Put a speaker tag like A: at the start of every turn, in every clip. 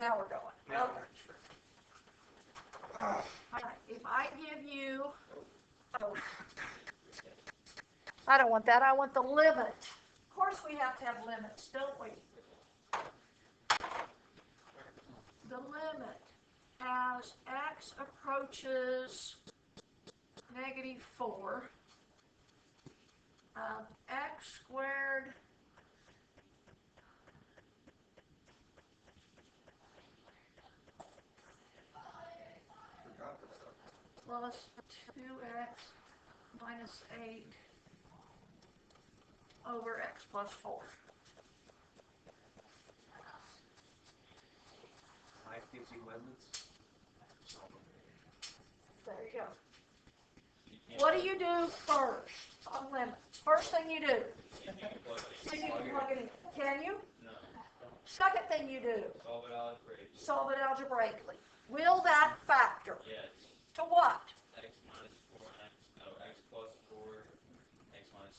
A: Now we're going.
B: Now
A: Okay. All right. If I give you, oh, I don't want that. I want the limit. Of course, we have to have limits, don't we? The limit as x approaches -4 of x squared plus 2x minus 8 over x plus 4.
B: Life gives you limits.
A: There you go. What do you do first on limits? First thing you do. Then you can plug it in. Can you?
C: No.
A: Second thing you do.
C: Solve it algebraically.
A: Solve it algebraically. Will that factor?
C: Yes.
A: To what?
C: X minus 4, x plus 4, x minus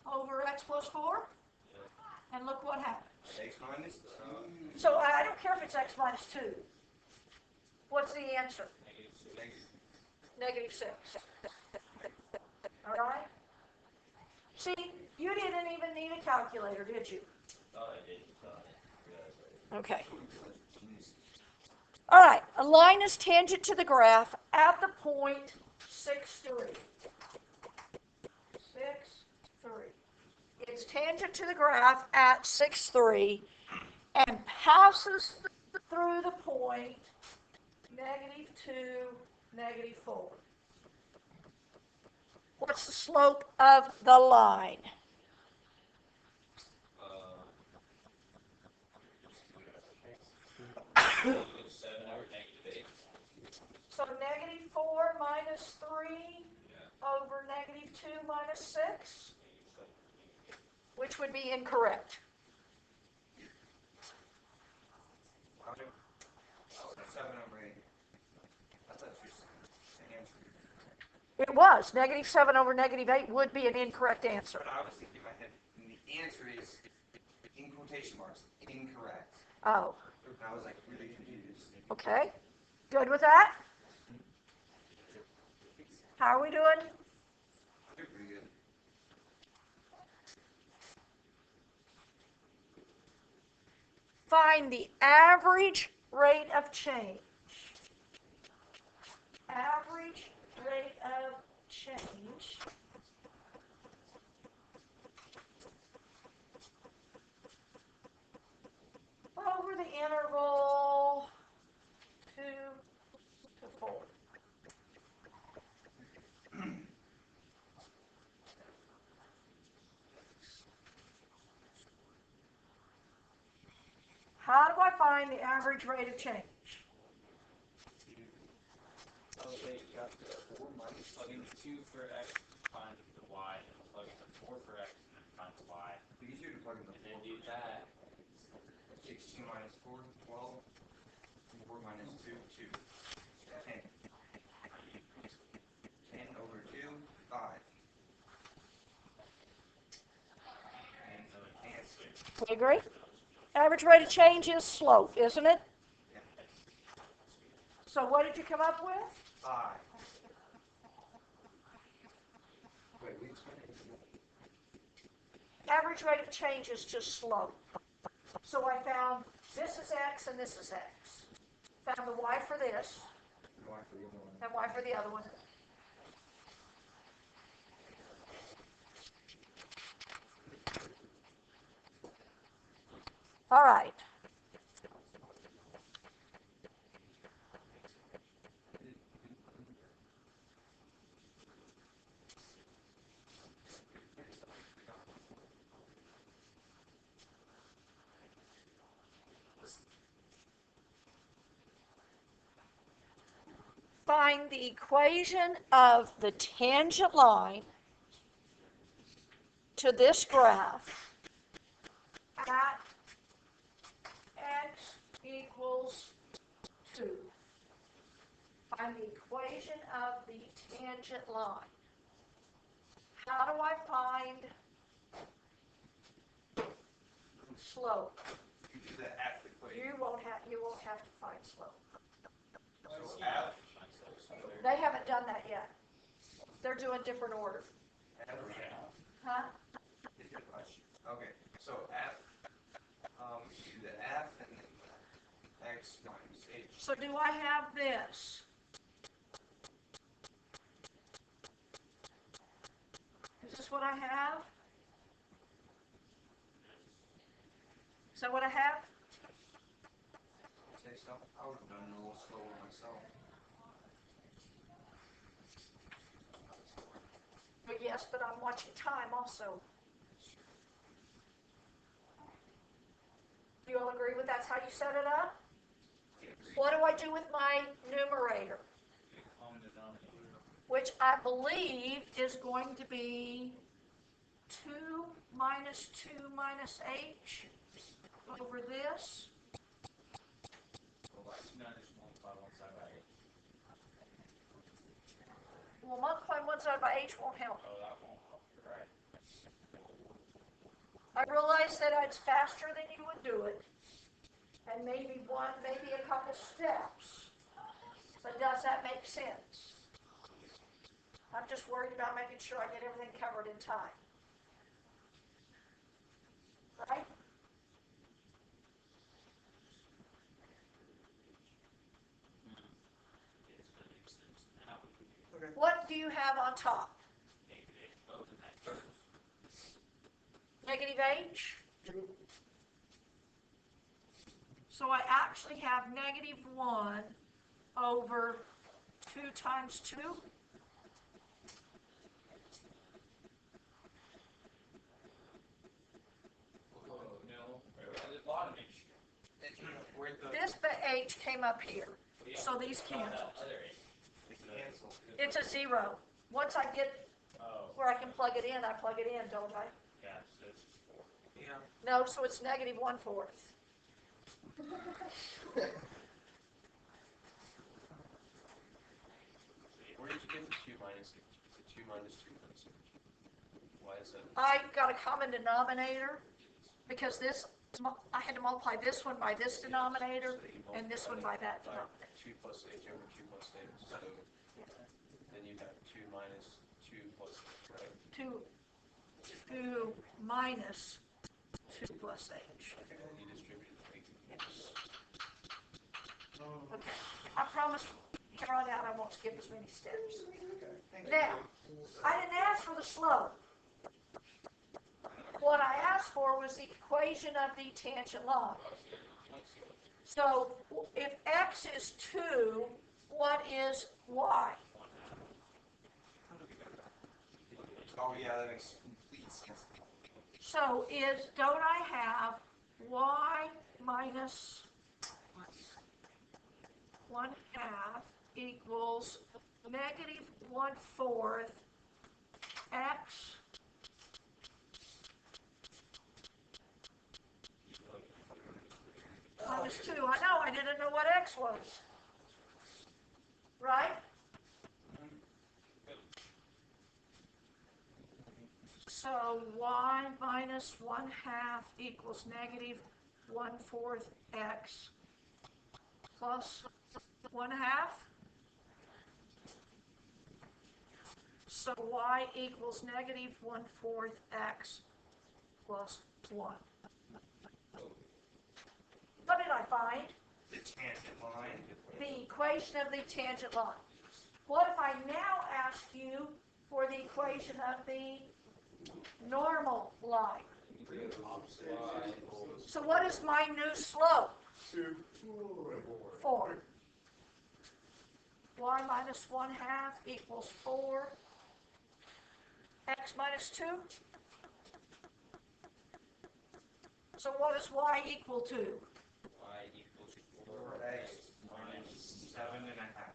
C: 2.
A: Over x plus 4?
C: Yes.
A: And look what happens.
B: X minus 2.
A: So I don't care if it's x minus 2. What's the answer?
C: Negative 6.
A: -6. All right? See, you didn't even need a calculator, did you?
C: Thought I did.
A: Okay. All right. A line is tangent to the graph at the point 6, 3. 6, 3. It's tangent to the graph at 6, 3 and passes through the point -2, -4. What's the slope of the line?
C: -7 over -8.
A: So -4 minus 3 over -2 minus 6, which would be incorrect.
B: 7 over 8. That's actually an answer.
A: It was. -7 over -8 would be an incorrect answer.
B: But I was thinking in my head, and the answer is, in quotation marks, incorrect.
A: Oh,
B: And I was like really confused.
A: okay. Good with that? How are we doing?
B: They're pretty good.
A: Find the average rate of change. Average rate of change over the interval 2 to 4. How do I find the average rate of change?
C: Plug in 2 for x, find the y, and plug in 4 for x, and find the y.
B: It's easier to plug in the
C: And then do that.
B: 16 minus 4, 12. 4 minus 2, 2. 10. 10 over 2, 5. And so an answer.
A: We agree? Average rate of change is slope, isn't it?
B: Yeah.
A: So what did you come up with?
B: 5. Wait, we explained it.
A: Average rate of change is just slope. So I found this is x and this is x. Found the y for this
B: Y for the other one.
A: and y for the other one. All right. Find the equation of the tangent line to this graph at x equals 2. Find the equation of the tangent line. How do I find slope?
B: the F equation.
A: You won't have to find slope.
B: So F,
A: They haven't done that yet. They're doing different order.
B: F,
A: Huh?
B: is your question. Okay, so F, you do the F and then the X minus H.
A: So do I have this? Is this what I have? Is that what I have?
B: Say so? I would have done it a little slower myself.
A: But yes, but I'm watching time also. Do you all agree with that's how you set it up? What do I do with my numerator?
C: Common denominator.
A: Which I believe is going to be 2 minus 2 minus h over this.
C: Well, by 2 9 just multiply one side by 8.
A: Well, multiplying one side by h won't help.
C: Oh, that won't help. You're right.
A: I realize that it's faster than you would do it, and maybe a couple steps. But does that make sense? I'm just worried about making sure I get everything covered in time. Right?
B: Okay.
A: What do you have on top? Negative h? So I actually have negative 1 over 2 times 2.
C: No. There's a lot of H.
B: Where the
A: This h came up here, so these cancel.
C: Other H.
B: cancel.
A: It's a 0. Once I get
C: Oh,
A: where I can plug it in, I plug it in, don't I?
C: yeah, so it's 4.
B: Yeah.
A: No, so it's negative 1/4.
D: Where did you get the 2 minus h? The 2 minus 2 minus h. Why is that?
A: I got a common denominator because I had to multiply this one by this denominator
D: So you
A: and this one
D: multiply
A: by that
D: by
A: denominator.
D: 2 plus h over 2 plus h. So then you have 2 minus 2 plus h, right?
A: 2 minus 2 plus h.
D: And then you distribute it.
A: Yes. Okay. I promise here on out I won't skip as many steps. Now, I didn't ask for the slope. What I asked for was the equation of the tangent line. So if x is 2, what is y?
B: Oh yeah, that makes complete sense.
A: So don't I have y minus 1/2 equals negative 1/4 x minus 2. I know, I didn't know what x was. Right? So y minus 1/2 equals negative 1/4 x plus 1/2. So y equals negative 1/4 x plus 1. What did I find?
B: The tangent line.
A: The equation of the tangent line. What if I now ask you for the equation of the normal line? So what is my new slope? 4. Y minus 1/2 equals 4. X minus 2. So what is y equal to?
C: Y equals 4x
B: 4x
C: minus
B: 7.5.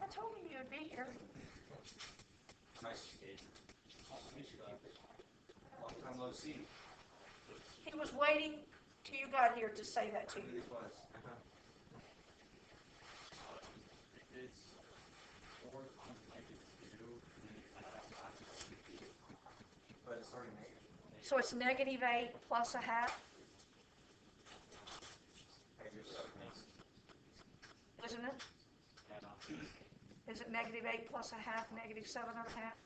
A: I told you you'd be here.
C: Nice kid.
B: Long time no see.
A: He was waiting till you got here to say that to you.
B: It was.
C: It's 4 negative 2.
A: So it's -8 plus a half,
C: Negative 7 makes,
A: isn't it? Is it -8 plus a half, -7 and a half?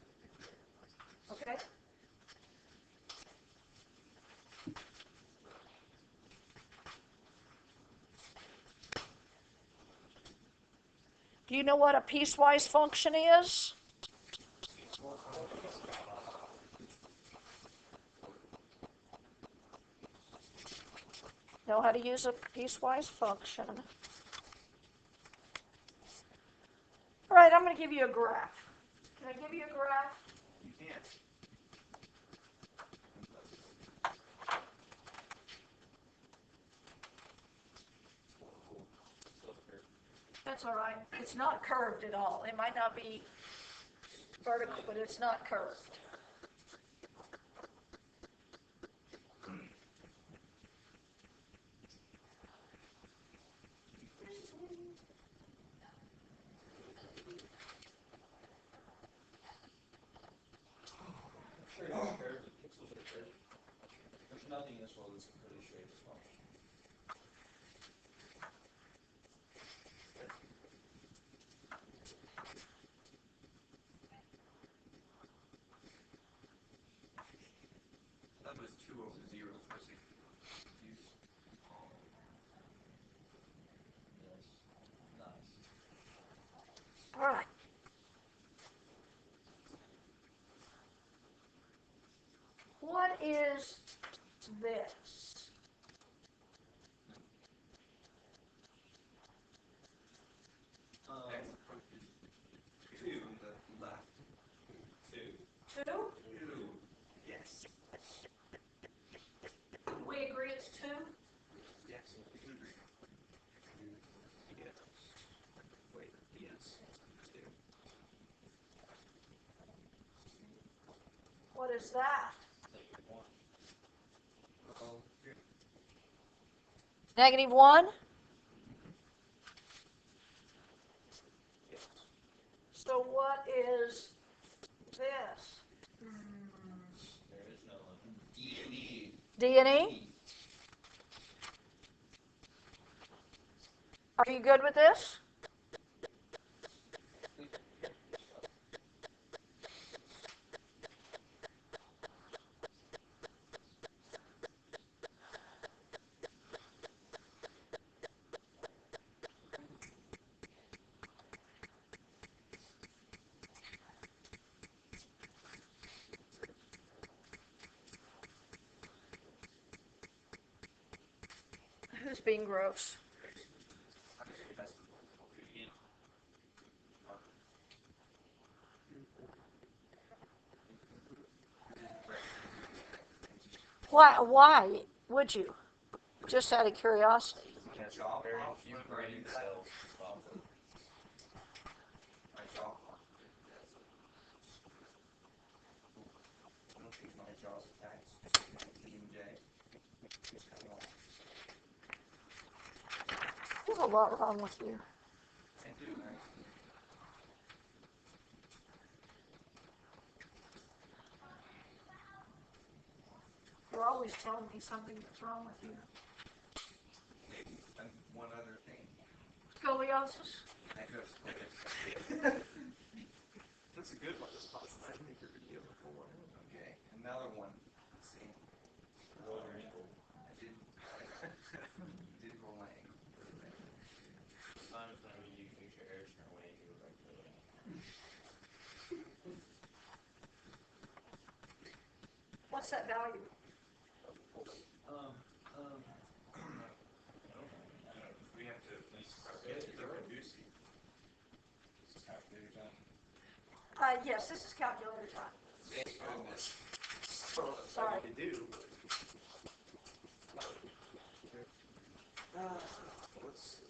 A: Okay. Do you know what a piecewise function is? Know how to use a piecewise function. All right, I'm going to give you a graph. Can I give you a graph?
B: You can.
A: That's all right. It's not curved at all. It might not be vertical, but it's not curved.
D: Sure, it's curved, the pixels are curved. There's nothing in this world that's completely straight as well.
B: That was 2 over 0 for 6. Use.
D: Yes. Nice.
A: All right. What is this?
B: X approaches 2 on the left.
C: 2.
A: 2?
B: 2. Yes.
A: We agree it's 2?
B: Yes. You can agree. Yes. Wait. Yes. 2.
A: What is that?
C: -1.
B: Oh.
A: -1?
B: Yes.
A: So what is this?
D: There is no one.
B: D and E.
A: D and E? Are you good with this? Who's being gross? Why would you? Just out of curiosity.
D: Has very few brain cells to stop it.
B: My jaw. I don't think my jaw's attached. D and J. Come on.
A: There's a lot wrong with you.
B: I do, right?
A: You're always telling me something that's wrong with you.
B: And one other thing.
A: Scoliosis?
B: I just
D: That's a good one. I didn't make your video before.
B: Okay, another one. Let's see.
D: Roll your ankle.
B: I did roll my ankle.
C: Simon's going to be you future air turn away and go back to the
A: What's that value?
C: We have to at least reduce it. This is calculator time.
A: Yes, this is calculator time.
B: Thank goodness.
A: Sorry.
D: You do.
B: Let's see.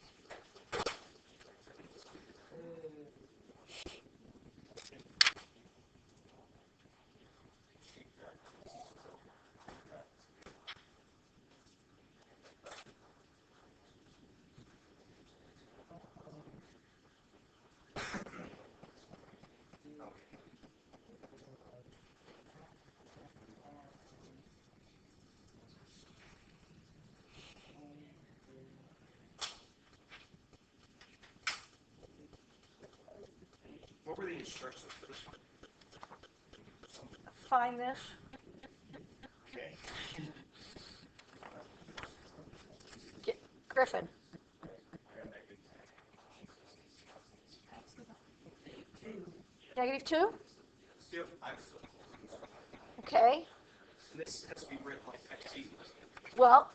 C: the instructions for this one?
A: Find this.
C: Okay.
A: Griffin. -2?
B: Yep, I'm still.
A: Okay.
B: And this has to be written like X equals.
A: Well,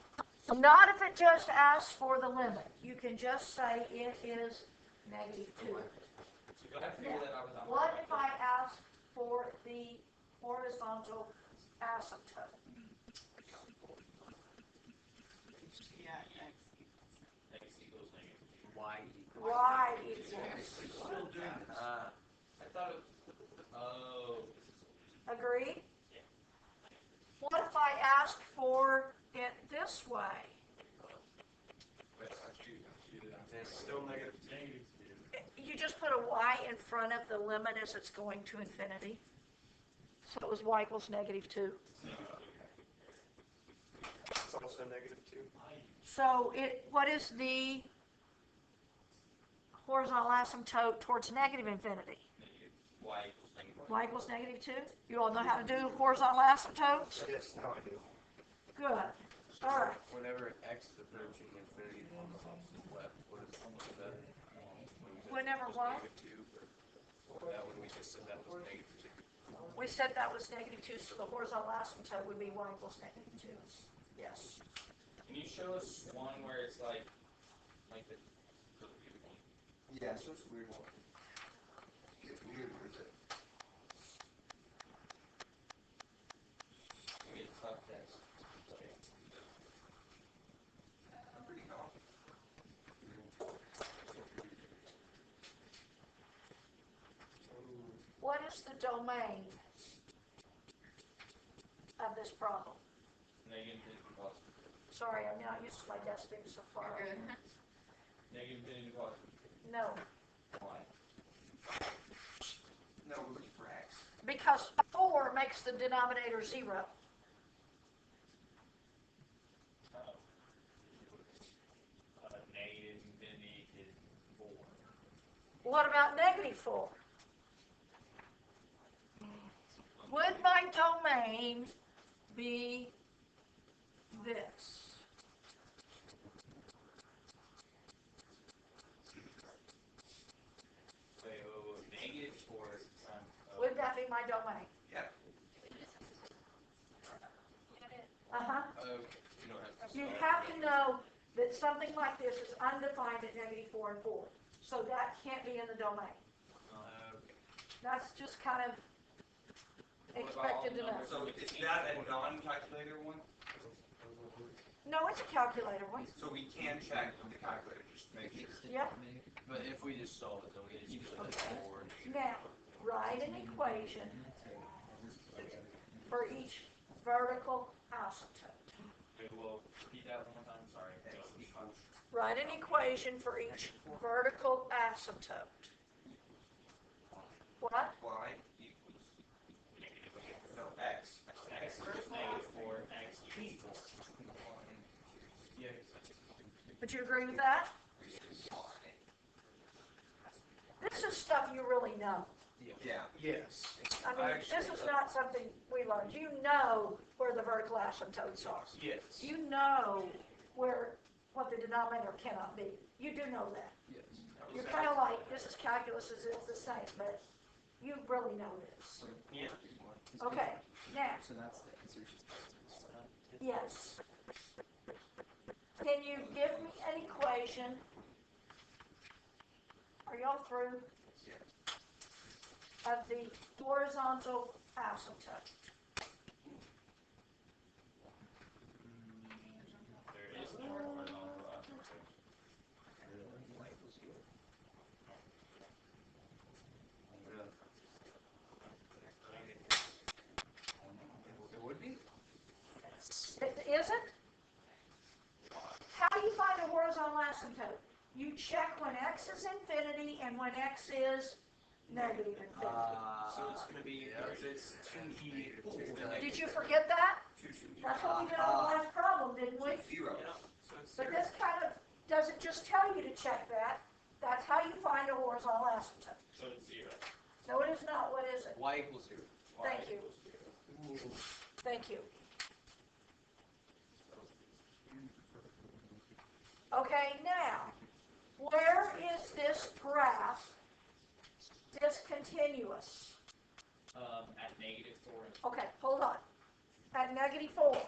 A: not if it just asks for the limit. You can just say it is -2.
D: So you'll have to figure that out without.
A: What if I ask for the horizontal asymptote?
E: Yeah,
D: X equals negative.
B: Y
A: Y equals.
D: Still doing this. I thought it. Oh.
A: Agreed? What if I ask for it this way?
B: It's still negative.
A: You just put a y in front of the limit as it's going to infinity. So it was y equals -2.
B: It's also -2.
A: So what is the horizontal asymptote towards negative infinity?
D: Y equals negative.
A: Y equals -2? You all know how to do horizontal asymptotes?
B: Yes, now I do.
A: Good. All right.
F: Whenever x is approaching infinity on the opposite left, what is that?
A: Whenever what?
F: -2. That one we just said that was -2.
A: We said that was -2, so the horizontal asymptote would be y equals -2. Yes.
D: Can you show us one where it's like the.
B: Yeah, so it's a weird one. It's weird with it.
D: Maybe it's tough test.
B: I'm pretty confident.
A: What is the domain of this problem?
D: Negative infinity positive.
A: Sorry, I'm not used to my desk being so far.
E: you're good.
D: Negative infinity positive.
A: No,
D: Why?
B: No, we're looking for X.
A: because 4 makes the denominator 0.
D: Negative infinity is 4.
A: What about -4? Would my domain be this?
D: Wait, -4 times.
A: Would that be my domain?
B: Yeah.
A: Uh-huh.
F: Okay, you don't have to.
A: You have to know that something like this is undefined at -4 and 4. So that can't be in the domain.
F: Okay.
A: That's just kind of expected to know.
B: So is that a non-calculator one?
A: No, it's a calculator one.
B: So we can check with the calculator just to make sure.
A: Yep.
F: But if we just solve it, then we just use it forward.
A: Now, write an equation for each vertical asymptote.
D: Okay, well, repeat that one more time. Sorry.
A: Write an equation for each vertical asymptote. What?
B: Y equals. No, X.
D: X is -4, X equals. Yeah.
A: Would you agree with that? This is stuff you really know.
B: Yeah.
F: Yes.
A: I mean, this is not something we learned. You know where the vertical asymptotes are.
F: Yes.
A: You know what the denominator cannot be. You do know that.
F: Yes.
A: You're kind of like, this is calculus, it's the same, but you really know this.
D: Yeah.
A: Okay, now,
F: So that's the answer.
A: yes. Can you give me an equation? Are y'all through? Of the horizontal asymptote.
D: There is no horizontal asymptote.
F: It would be?
A: It isn't? How do you find a horizontal asymptote? You check when x is infinity and when x is negative infinity.
F: So it's going to be, if it's 2e equals
A: Did you forget that? That's what we did on the last problem, didn't we?
B: Zero.
F: So it's
A: But this kind of doesn't just tell you to check that. That's how you find a horizontal asymptote.
D: So it's 0.
A: No, it is not. What is it?
F: Y equals 0.
A: Thank you. Thank you. Okay, now, where is this graph discontinuous?
D: At -4.
A: Okay, hold on. At -4.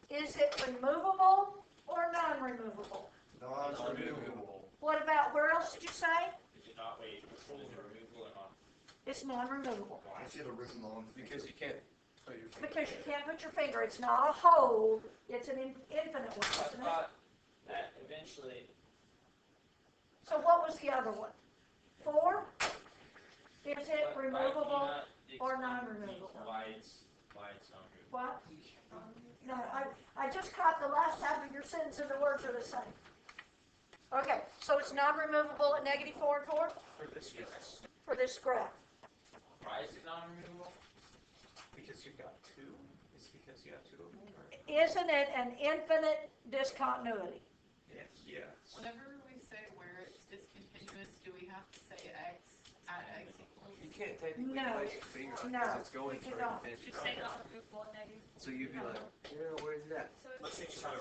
A: Is it removable or non-removable?
B: Non-removable.
A: What about, where else did you say?
D: Did you not wait? Is it removable or not?
A: It's non-removable.
B: Why is it a written on?
F: Because you can't put your finger.
A: Because you can't put your finger, it's not a hold, it's an infinite one,
D: I
A: isn't it?
D: thought that eventually,
A: So what was the other one? 4? Is it
D: why
A: removable?
D: do you
A: or
D: not
A: non-removable?
D: explain why it's not good?
A: What? No, I just caught the last half of your sentence and the words are the same. Okay, so it's non-removable at -4 and 4
F: For this, yes.
A: for this graph.
D: Why is it non-removable?
F: Because you've got 2. It's because you have 2 of them. Or?
A: Isn't it an infinite discontinuity?
F: Yes. Yes.
E: Whenever we say where it's discontinuous, do we have to say x at x equals?
F: You can't technically
A: No.
F: place your finger on it
A: No,
F: because it's going
A: we
F: for
A: cannot.
F: infinity.
E: Just say non-removable and negative.
F: So you'd be like, yeah, where's it at?
E: So
C: Let's say you try to.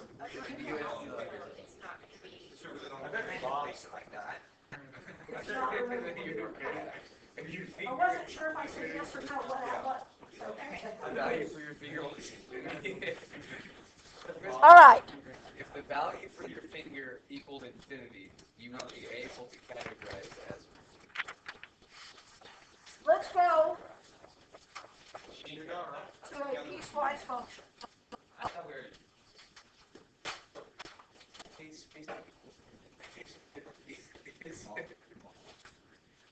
F: You have to be like,
E: it's not gonna be.
C: So we don't
B: I bet they
C: Bob.
B: place it like that.
A: It's not removable.
F: You're okay. If you
A: I wasn't sure if I said yes or no, but I was.
F: the value for your finger was infinity.
A: All right,
F: If the value for your finger equaled infinity, you would be able to categorize it as
A: let's go
C: You're not right.
A: to a piecewise function.
D: I thought we were,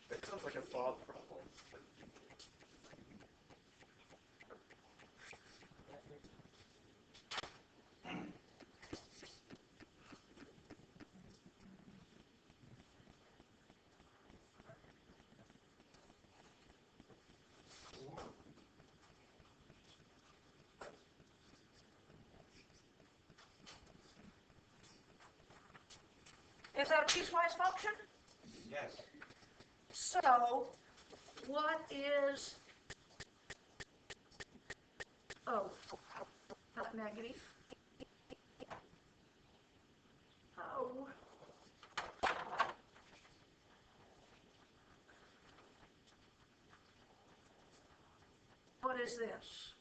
F: That sounds like a thought problem.
A: Is that a piecewise function?
B: Yes.
A: So, what is, oh, not negative. Oh. What is this?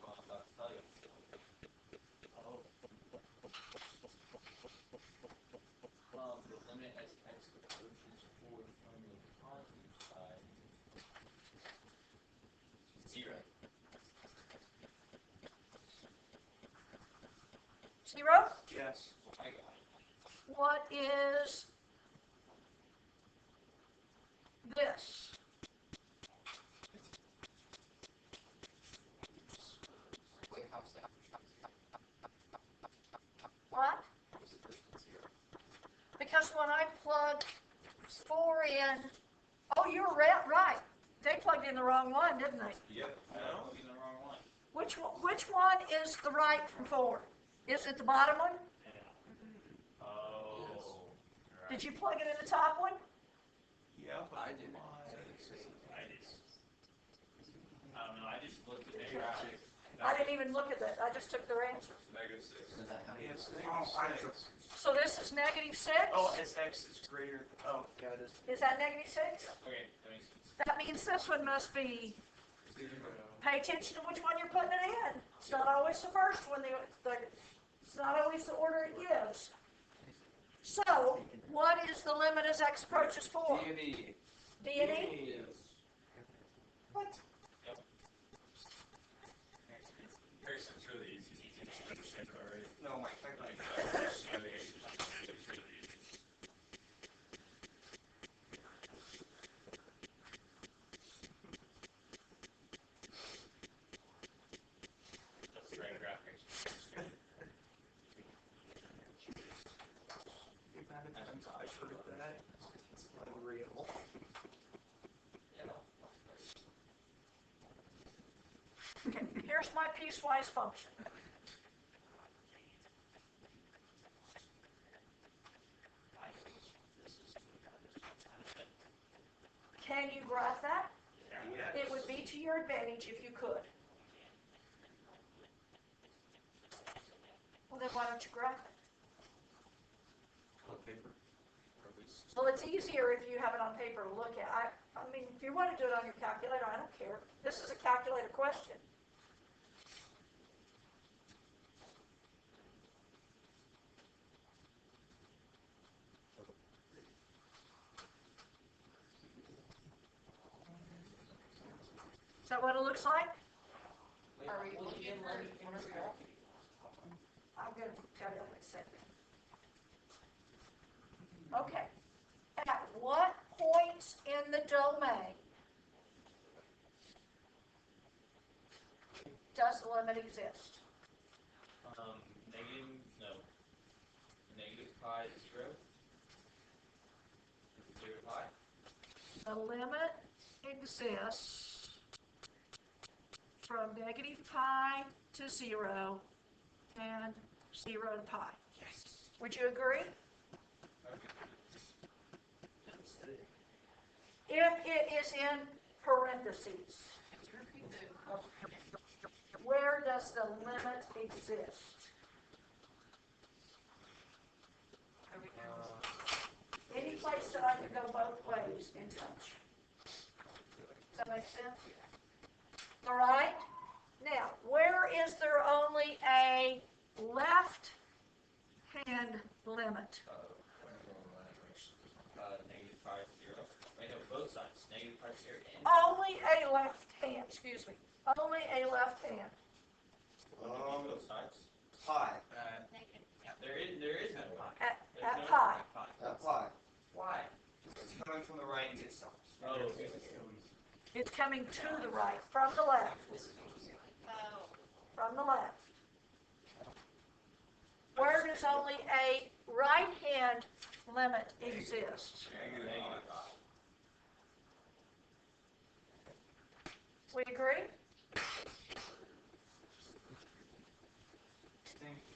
D: well, I'll tell you. The limit as x approaches 4 from the positive side. 0.
A: 0?
F: Yes.
D: I got it.
A: What is this? What? Because when I plugged 4 in, oh, you're right. They plugged in the wrong one, didn't they?
C: Yep.
D: No, in the wrong one.
A: Which one is the right from 4? Is it the bottom one?
D: Oh.
A: Did you plug it in the top one?
C: Yep.
F: I did.
D: I don't know, I just looked at the graphic.
A: I didn't even look at that. I just took their answer.
C: -6.
F: Yes.
B: Oh, I took.
A: So this is -6?
F: Oh, as x is greater. Oh, yeah, it is.
A: Is that -6?
D: Okay, that makes sense.
A: That means this one must be, pay attention to which one you're putting it in. It's not always the first one, it's not always the order it gives. So, what is the limit as x approaches 4?
F: D and E.
A: D and E?
F: Yes.
A: What?
C: Harrison's really easy. You understand it already.
B: No, my
C: Like,
B: finger.
C: it's really easy. That's the right graphics.
F: I've heard of that. It's unreal.
A: Okay, here's my piecewise function. Can you graph that?
B: Yes.
A: It would be to your advantage if you could. Well, then why don't you graph it?
F: On paper. Or at least-
A: Well, it's easier if you have it on paper to look at. I mean, if you want to do it on your calculator, I don't care. This is a calculator question. Is that what it looks like?
E: Are we looking for?
A: I'm going to tell you in a second. Okay. At what points in the domain does the limit exist?
D: Negative pi is 0. 0 to pi.
A: The limit exists from negative pi to 0 and 0 to pi. Would you agree? If it is in parentheses, where does the limit exist? Any place that I could go both ways in touch. Does that make sense? All right? Now, where is there only a left-hand limit?
D: Negative pi to 0. Wait, no, both sides. Negative pi to 0 and
A: Only a left hand, excuse me. Only a left hand.
D: both sides.
B: Pi.
D: There is no pi. There's
A: At
D: no
A: pi.
B: Pi.
D: Why?
B: It's coming from the right and it's
D: Oh,
A: It's coming to the right, from the left,
E: Oh,
A: from the left. Where does only a right-hand limit exist?
D: negative pi.
A: We agree?